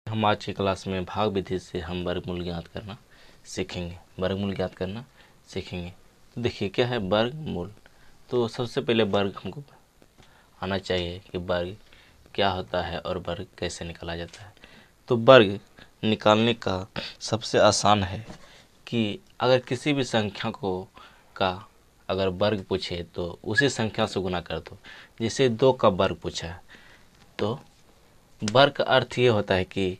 हम आज की क्लास में भाग विधि से हम वर्गमूल ज्ञात करना सीखेंगे। वर्गमूल ज्ञात करना सीखेंगे। तो देखिए क्या है वर्गमूल। तो सबसे पहले वर्ग हमको आना चाहिए कि वर्ग क्या होता है और वर्ग कैसे निकाला जाता है। तो वर्ग निकालने का सबसे आसान है कि अगर किसी भी संख्या को का अगर वर्ग पूछे तो उसी संख्या से गुना कर दो। जैसे 2 का वर्ग पूछा है तो वर्ग का अर्थ ये होता है कि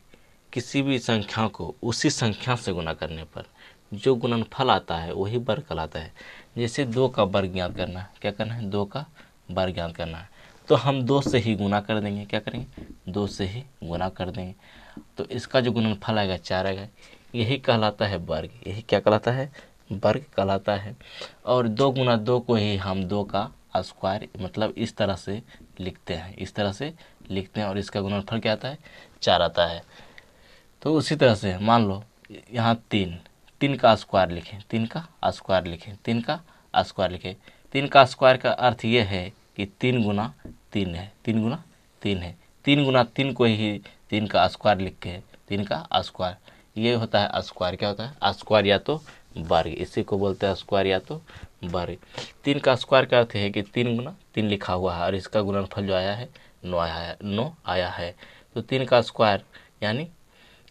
किसी भी संख्या को उसी संख्या से गुना करने पर जो गुणनफल आता है वही वर्ग कहलाता है। जैसे 2 का वर्ग ज्ञात करना है, क्या करना है 2 का वर्ग ज्ञात करना है तो हम 2 से ही गुना कर देंगे। क्या करेंगे 2 से ही गुना कर देंगे तो इसका जो गुणनफल आएगा 4 आएगा। यही कहलाता है वर्ग। यही क्या कहलाता है वर्ग कहलाता है। और 2 गुना 2 को ही हम 2 का स्क्वायर मतलब इस तरह से लिखते हैं, इस तरह से लिखते हैं और इसका गुणनफल क्या आता है 4 आता है। तो उसी तरह से मान लो यहाँ 3 का स्क्वायर लिखें, 3 का स्क्वायर लिखें, 3 का स्क्वायर लिखें। 3 का स्क्वायर का अर्थ ये है कि 3 गुना 3 है, 3 गुना 3 है। 3 गुना 3 को ही 3 का स्क्वायर लिख के 3 का स्क्वायर, ये होता है स्क्वायर। क्या होता है स्क्वायर या तो वर्ग, इसी को बोलते हैं स्क्वायर या तो वर्ग। 3 का स्क्वायर का अर्थ है कि 3 गुना 3 लिखा हुआ है और इसका गुणनफल जो आया है 9 आया है। तो 3 का स्क्वायर यानी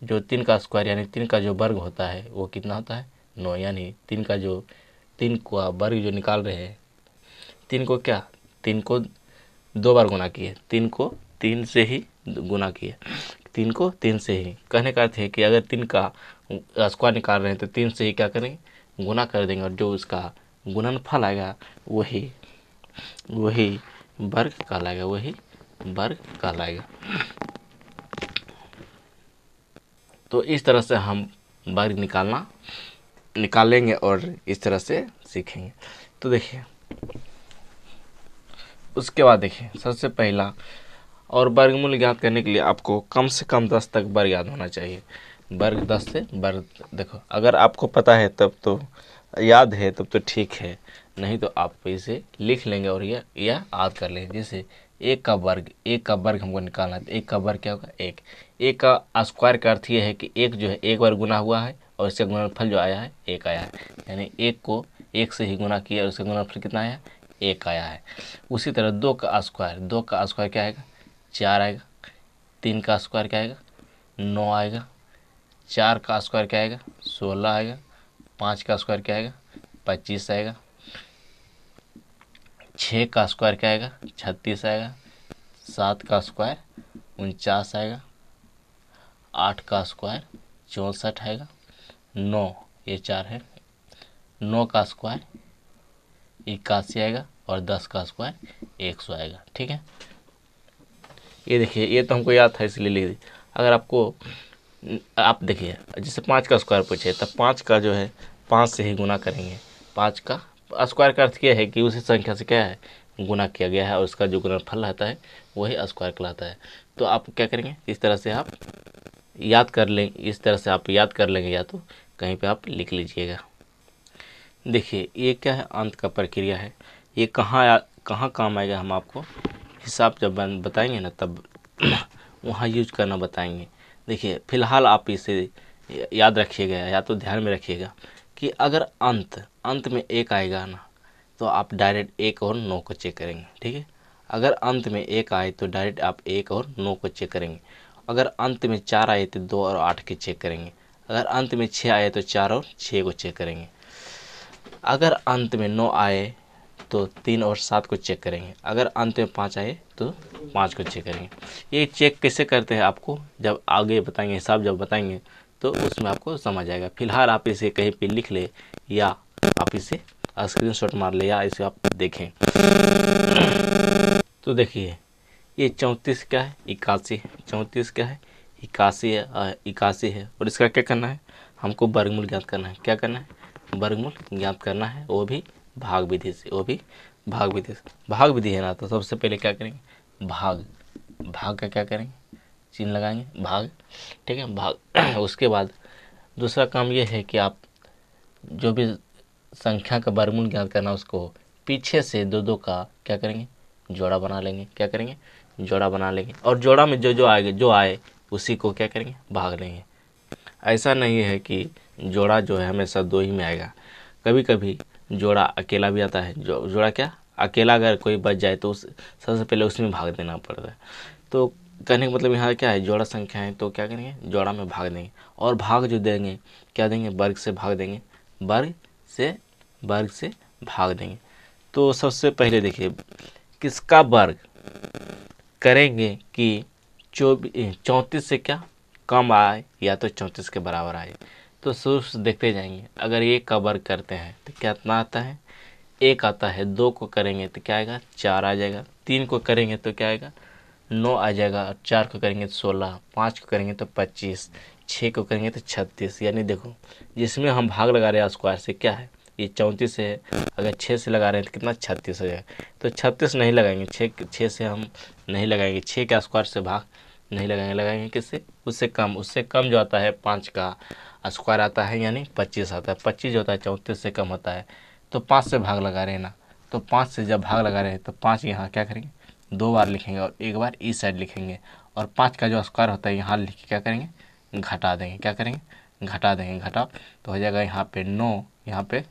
जो 3 का स्क्वायर यानी 3 का जो वर्ग होता है वो कितना होता है 9। यानी 3 का वर्ग जो निकाल रहे हैं 3 को क्या 3 को 2 बार गुना किए, 3 को 3 से ही गुना किए, 3 को 3 से ही। कहने का अर्थ है कि अगर 3 का स्क्वायर निकाल रहे हैं तो 3 से ही क्या करेंगे गुना कर देंगे और जो उसका गुणनफल आएगा वही वर्ग कहलाएगा, वही वर्ग कहलाएगा। तो इस तरह से हम वर्ग निकालेंगे और इस तरह से सीखेंगे। तो देखिए उसके बाद देखिए सबसे पहला और वर्गमूल ज्ञात करने के लिए आपको कम से कम 10 तक वर्ग याद होना चाहिए। वर्ग 10 से वर्ग देखो अगर आपको पता है तब तो याद है तब तो ठीक है, नहीं तो आप इसे लिख लेंगे और यह याद कर लेंगे। जैसे 1 का वर्ग हमको निकालना है तो 1 का वर्ग क्या होगा 1। 1 का स्क्वायर का अर्थ ये है कि 1 जो है 1 बार गुना हुआ है और इसका गुणनफल जो आया है 1 आया है। यानी 1 को 1 से ही गुना किया और उसका गुणनफल कितना आया 1 आया है। उसी तरह 2 का स्क्वायर क्या आएगा 4 आएगा। 3 का स्क्वायर क्या आएगा 9 आएगा। 4 का स्क्वायर क्या आएगा 16 आएगा। 5 का स्क्वायर क्या आएगा 25 आएगा। 6 का स्क्वायर क्या आएगा 36 आएगा। 7 का स्क्वायर 49 आएगा। 8 का स्क्वायर 64 आएगा। 9 ये 4 है, 9 का स्क्वायर 81 आएगा और 10 का स्क्वायर 100 आएगा। ठीक है, ये देखिए ये तो हमको याद था इसलिए लिख दी। अगर आपको आप देखिए जैसे 5 का स्क्वायर पूछे तब 5 का जो है 5 से ही गुना करेंगे। 5 का स्क्वायर का अर्थ क्या है कि उसी संख्या से क्या है गुना किया गया है और उसका जो गुणनफल रहता है वही स्क्वायर कहलाता है। तो आप क्या करेंगे इस तरह से आप याद कर लेंगे, इस तरह से आप याद कर लेंगे या तो कहीं पे आप लिख लीजिएगा। देखिए ये क्या है अंत का प्रक्रिया है। ये कहाँ काम आएगा हम आपको हिसाब जब बताएंगे ना तब वहाँ यूज करना बताएंगे। देखिए फिलहाल आप इसे याद रखिएगा या तो ध्यान में रखिएगा कि अगर अंत में 1 आएगा ना तो आप डायरेक्ट 1 और 9 को चेक करेंगे। ठीक है, अगर अंत में 1 आए तो डायरेक्ट आप 1 और 9 को चेक करेंगे। अगर अंत में 4 आए तो 2 और 8 के चेक करेंगे। अगर अंत में 6 आए तो 4 और 6 को चेक करेंगे। अगर अंत में 9 आए तो 3 और 7 को चेक करेंगे। अगर अंत में 5 आए तो 5 को चेक करेंगे। ये चेक कैसे करते हैं आपको जब आगे बताएंगे, हिसाब जब बताएंगे तो उसमें आपको समझ आएगा। फिलहाल आप इसे कहीं पे लिख ले या आप इसे स्क्रीनशॉट मार ले या इसे आप देखें। तो देखिए ये 34 क्या है 81, 34 क्या है 81 है, 81 है और इसका क्या करना है हमको वर्गमूल ज्ञात करना है। क्या करना है वर्गमूल ज्ञात करना है, वो भी भाग विधि से, वो भी भाग विधि से। भाग विधि है ना तो सबसे पहले क्या करेंगे भाग का क्या करेंगे चिन्ह लगाएंगे भाग। ठीक है भाग उसके बाद दूसरा काम ये है कि आप जो भी संख्या का वर्गमूल ज्ञात करना उसको पीछे से 2-2 का क्या करेंगे जोड़ा बना लेंगे। क्या करेंगे जोड़ा बना लेंगे और जोड़ा में जो आए उसी को क्या करेंगे, भाग लेंगे। ऐसा नहीं है कि जोड़ा जो है हमेशा 2 ही में आएगा, कभी कभी जोड़ा अकेला भी आता है। जोड़ा क्या, अकेला अगर कोई बच जाए तो सबसे पहले उसमें भाग देना पड़ता है। तो कहने का मतलब यहाँ क्या है, जोड़ा संख्या है तो क्या करेंगे, जोड़ा में भाग देंगे। और भाग जो देंगे क्या देंगे, वर्ग से भाग देंगे, वर्ग से भाग देंगे। तो सबसे पहले देखिए किसका वर्ग करेंगे कि 34 से क्या कम आए या तो 34 के बराबर आए। तो शुरू से देखते जाएंगे। अगर 1 का वर्ग करते हैं तो क्या इतना आता है, 1 आता है। 2 को करेंगे तो क्या आएगा, 4 आ जाएगा। 3 को करेंगे तो क्या आएगा, 9 आ जाएगा। और 4 को करेंगे तो 16, 5 को करेंगे तो 25, 6 को करेंगे तो 36। यानी देखो जिसमें हम भाग लगा रहे हैं स्क्वायर से क्या है, ये 34 है। अगर 6 से लगा रहे हैं तो कितना, 36 हो जाएगा। तो 36 नहीं लगाएंगे, 6 से हम नहीं लगाएंगे, 6 के स्क्वायर से भाग नहीं लगाएंगे। लगाएंगे किससे, उससे कम जो आता है 5 का स्क्वायर आता है, यानी 25 आता है। 25 जो होता है 34 से कम होता है। तो 5 से भाग लगा रहे हैं ना, तो 5 से जब भाग लगा रहे हैं तो 5 यहाँ क्या करेंगे, 2 बार लिखेंगे और 1 बार इस साइड लिखेंगे। और 5 का जो स्क्वायर होता है यहाँ लिख के क्या करेंगे, घटा देंगे। क्या करेंगे, घटा देंगे। घटा तो हो जाएगा यहाँ पे 9, यहाँ पे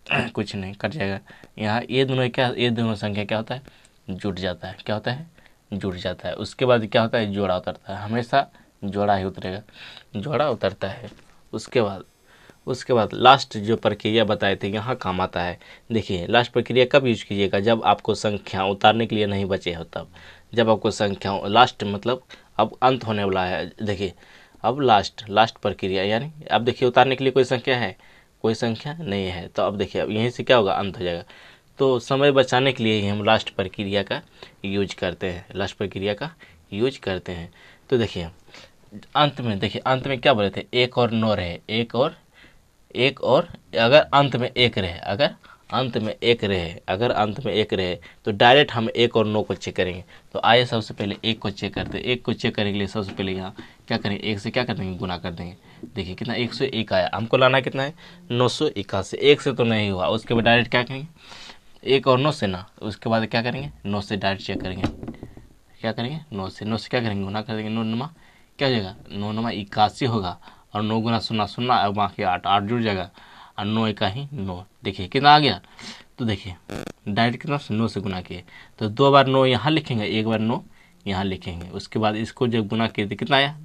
कुछ नहीं, कट जाएगा। यहाँ ये दोनों संख्या क्या होता है, जुट जाता है। क्या होता है, जुट जाता है। उसके बाद क्या होता है, जोड़ा उतरता है। हमेशा जोड़ा ही उतरेगा, जोड़ा उतरता है। उसके बाद लास्ट जो प्रक्रिया बताए थे यहाँ काम आता है। देखिए लास्ट प्रक्रिया कब यूज कीजिएगा, जब आपको संख्या उतारने के लिए नहीं बचे हो तब। जब आपको संख्या लास्ट मतलब अब अंत होने वाला है। देखिए अब लास्ट प्रक्रिया, यानी अब देखिए उतारने के लिए कोई संख्या है, कोई संख्या नहीं है। तो अब देखिए अब यहीं से क्या होगा, अंत हो जाएगा। तो समय बचाने के लिए ही हम लास्ट प्रक्रिया का यूज करते हैं, लास्ट प्रक्रिया का यूज करते हैं। तो देखिए अंत में क्या बोले थे, 1 और 9 रहे, एक और अगर अंत में 1 रहे, अगर अंत में 1 रहे तो डायरेक्ट हम 1 और 9 को चेक करेंगे। तो आइए सबसे पहले 1 को चेक करते हैं। 1 को चेक करने के लिए सबसे पहले यहाँ क्या करेंगे, 1 से क्या कर देंगे, गुना कर देंगे। देखिए कितना, 101 आया। हमको लाना कितना है, 981। 1 से तो नहीं हुआ, उसके बाद डायरेक्ट क्या करेंगे, 1 और 9 से ना, उसके बाद क्या करेंगे, 9 से डायरेक्ट चेक करेंगे। क्या करेंगे, 9 से क्या करेंगे, गुना कर देंगे। 9 नमा क्या हो जाएगा, 9 नमा 81 होगा। और 9 गुना 0 0 और बाकी 8 जुड़ जाएगा। और 9 1 ही 9। देखिए कितना आ गया। तो देखिए डायरेक्ट कितना, 9 से गुना किए तो 2 बार 9 यहाँ लिखेंगे, 1 बार 9 यहाँ लिखेंगे। उसके बाद इसको जब गुना किए तो कितना आया,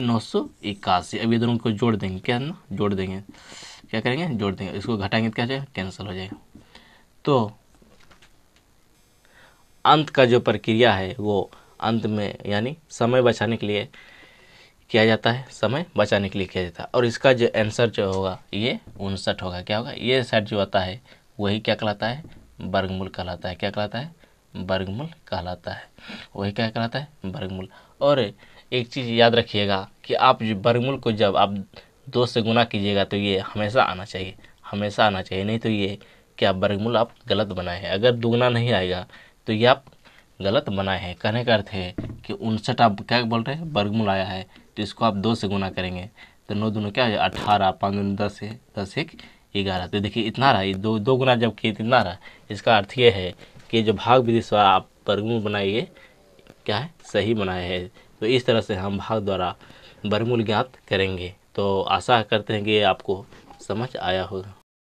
981। अब ये दोनों को जोड़ देंगे, क्या ना, जोड़ देंगे। क्या करेंगे, जोड़ देंगे। इसको घटाएंगे तो क्या हो जाएगा, कैंसिल हो जाएगा। तो अंत का जो प्रक्रिया है वो अंत में यानी समय बचाने के लिए किया जाता है, समय बचाने के लिए किया जाता है। और इसका जो आंसर जो होगा ये 59 होगा। क्या होगा, ये सेट जो आता है वही क्या कहलाता है, वर्गमूल कहलाता है। क्या कहलाता है, वर्गमूल कहलाता है। वही क्या कहलाता है, वर्गमूल। और एक चीज़ याद रखिएगा कि आप जो वर्गमूल को जब आप 2 से गुना कीजिएगा तो ये हमेशा आना चाहिए, हमेशा आना चाहिए। नहीं तो ये क्या वर्गमूल आप गलत बनाए हैं। अगर दुगना नहीं आएगा तो ये आप गलत बनाए हैं। कहने का अर्थ है कि 59 आप क्या बोल रहे हैं, वर्गमूल आया है तो इसको आप 2 से गुना करेंगे तो 9 दूनी क्या है, 18, 5 दूनी 10 है, 10 1 11। तो देखिए इतना रहा, ये दो गुना जब किए इतना रहा। इसका अर्थ ये है कि जो भाग विधि से आप वर्गमूल बनाइए क्या है, सही बनाए हैं। तो इस तरह से हम भाग द्वारा वर्गमूल ज्ञात करेंगे। तो आशा करते हैं कि ये आपको समझ आया होगा।